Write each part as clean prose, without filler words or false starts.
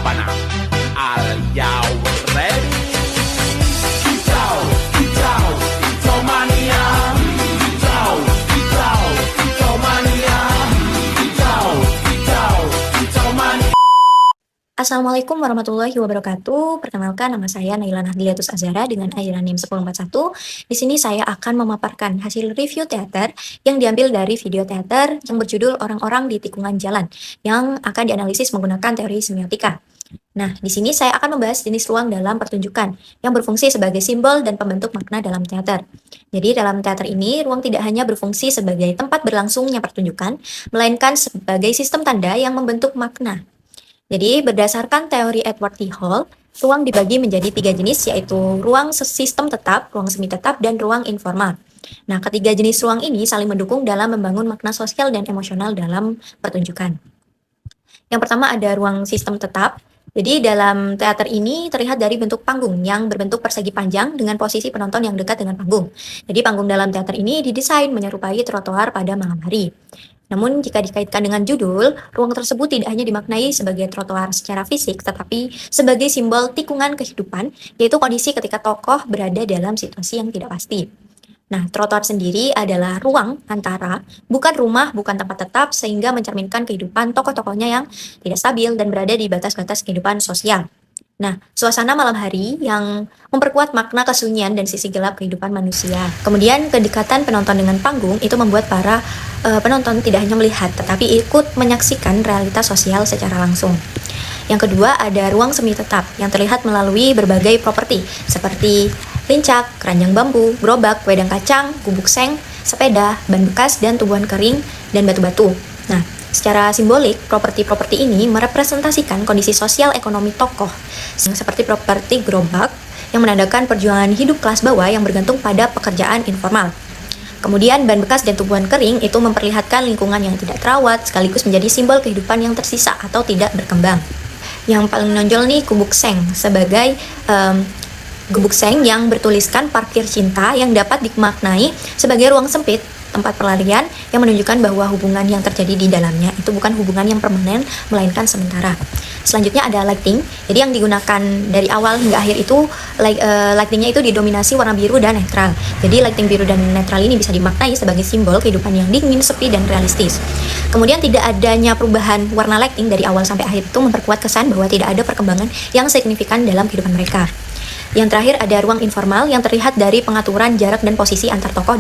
sabana. Are you ready? Hijau, hijau, hijau mania. Hijau, hijau, hijau mania. Hijau, hijau, hijau mania. Assalamualaikum warahmatullahi wabarakatuh. Perkenalkan, nama saya Naila Nahdliatus Azhara dengan ajaran NIM 1041. Di sini saya akan memaparkan hasil review teater yang diambil dari video teater yang berjudul Orang-orang di Tikungan Jalan yang akan dianalisis menggunakan teori semiotika. Nah, di sini saya akan membahas jenis ruang dalam pertunjukan yang berfungsi sebagai simbol dan pembentuk makna dalam teater. Jadi, dalam teater ini, ruang tidak hanya berfungsi sebagai tempat berlangsungnya pertunjukan, melainkan sebagai sistem tanda yang membentuk makna. Jadi, berdasarkan teori Edward T. Hall, ruang dibagi menjadi 3 jenis, yaitu ruang sistem tetap, ruang semi tetap, dan ruang informal. Nah, ketiga jenis ruang ini saling mendukung dalam membangun makna sosial dan emosional dalam pertunjukan. Yang pertama ada ruang sistem tetap. Jadi, dalam teater ini terlihat dari bentuk panggung yang berbentuk persegi panjang dengan posisi penonton yang dekat dengan panggung. Jadi, panggung dalam teater ini didesain menyerupai trotoar pada malam hari. Namun, jika dikaitkan dengan judul, ruang tersebut tidak hanya dimaknai sebagai trotoar secara fisik, tetapi sebagai simbol tikungan kehidupan, yaitu kondisi ketika tokoh berada dalam situasi yang tidak pasti. Nah, trotoar sendiri adalah ruang antara, bukan rumah, bukan tempat tetap, sehingga mencerminkan kehidupan tokoh-tokohnya yang tidak stabil dan berada di batas-batas kehidupan sosial. Nah, suasana malam hari yang memperkuat makna kesunyian dan sisi gelap kehidupan manusia. Kemudian, kedekatan penonton dengan panggung itu membuat para penonton tidak hanya melihat, tetapi ikut menyaksikan realitas sosial secara langsung. Yang kedua, ada ruang semi tetap yang terlihat melalui berbagai properti seperti lincak, keranjang bambu, gerobak, wedang kacang, gubuk seng, sepeda, ban bekas, dan tumbuhan kering, dan batu-batu. Nah, secara simbolik, properti-properti ini merepresentasikan kondisi sosial ekonomi tokoh, seperti properti gerobak yang menandakan perjuangan hidup kelas bawah yang bergantung pada pekerjaan informal. Kemudian ban bekas dan tumbuhan kering itu memperlihatkan lingkungan yang tidak terawat, sekaligus menjadi simbol kehidupan yang tersisa atau tidak berkembang. Yang paling menonjol nih gubuk seng sebagai gubuk seng yang bertuliskan parkir cinta yang dapat dimaknai sebagai ruang sempit, tempat pelarian yang menunjukkan bahwa hubungan yang terjadi di dalamnya itu bukan hubungan yang permanen, melainkan sementara. Selanjutnya ada lighting. Jadi yang digunakan dari awal hingga akhir itu lightingnya itu didominasi warna biru dan netral. Jadi lighting biru dan netral ini bisa dimaknai sebagai simbol kehidupan yang dingin, sepi, dan realistis. Kemudian tidak adanya perubahan warna lighting dari awal sampai akhir itu memperkuat kesan bahwa tidak ada perkembangan yang signifikan dalam kehidupan mereka. Yang terakhir ada ruang informal yang terlihat dari pengaturan jarak dan posisi antar tokoh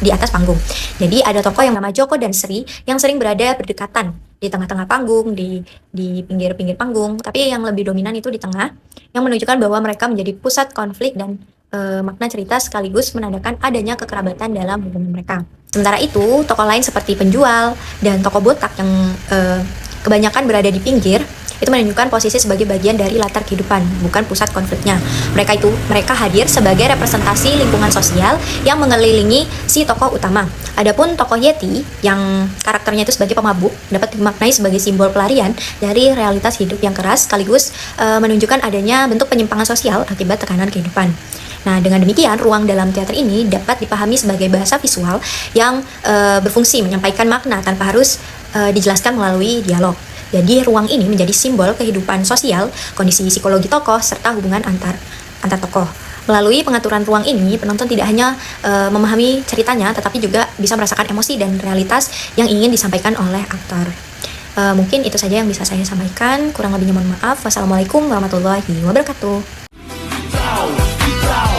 di atas panggung. Jadi ada tokoh yang nama Joko dan Sri yang sering berada berdekatan di tengah-tengah panggung, di pinggir-pinggir panggung, tapi yang lebih dominan itu di tengah, yang menunjukkan bahwa mereka menjadi pusat konflik dan makna cerita sekaligus menandakan adanya kekerabatan dalam hubungan mereka. Sementara itu, tokoh lain seperti penjual dan tokoh botak yang kebanyakan berada di pinggir itu menunjukkan posisi sebagai bagian dari latar kehidupan, bukan pusat konfliknya. Mereka hadir sebagai representasi lingkungan sosial yang mengelilingi si tokoh utama. Adapun tokoh Yeti yang karakternya itu sebagai pemabuk dapat dimaknai sebagai simbol pelarian dari realitas hidup yang keras, sekaligus menunjukkan adanya bentuk penyimpangan sosial akibat tekanan kehidupan. Nah, dengan demikian, ruang dalam teater ini dapat dipahami sebagai bahasa visual yang berfungsi menyampaikan makna tanpa harus dijelaskan melalui dialog. Jadi, ruang ini menjadi simbol kehidupan sosial, kondisi psikologi tokoh, serta hubungan antar tokoh. Melalui pengaturan ruang ini, penonton tidak hanya memahami ceritanya, tetapi juga bisa merasakan emosi dan realitas yang ingin disampaikan oleh aktor. Mungkin itu saja yang bisa saya sampaikan. Kurang lebihnya mohon maaf. Wassalamualaikum warahmatullahi wabarakatuh. Hijau, hijau.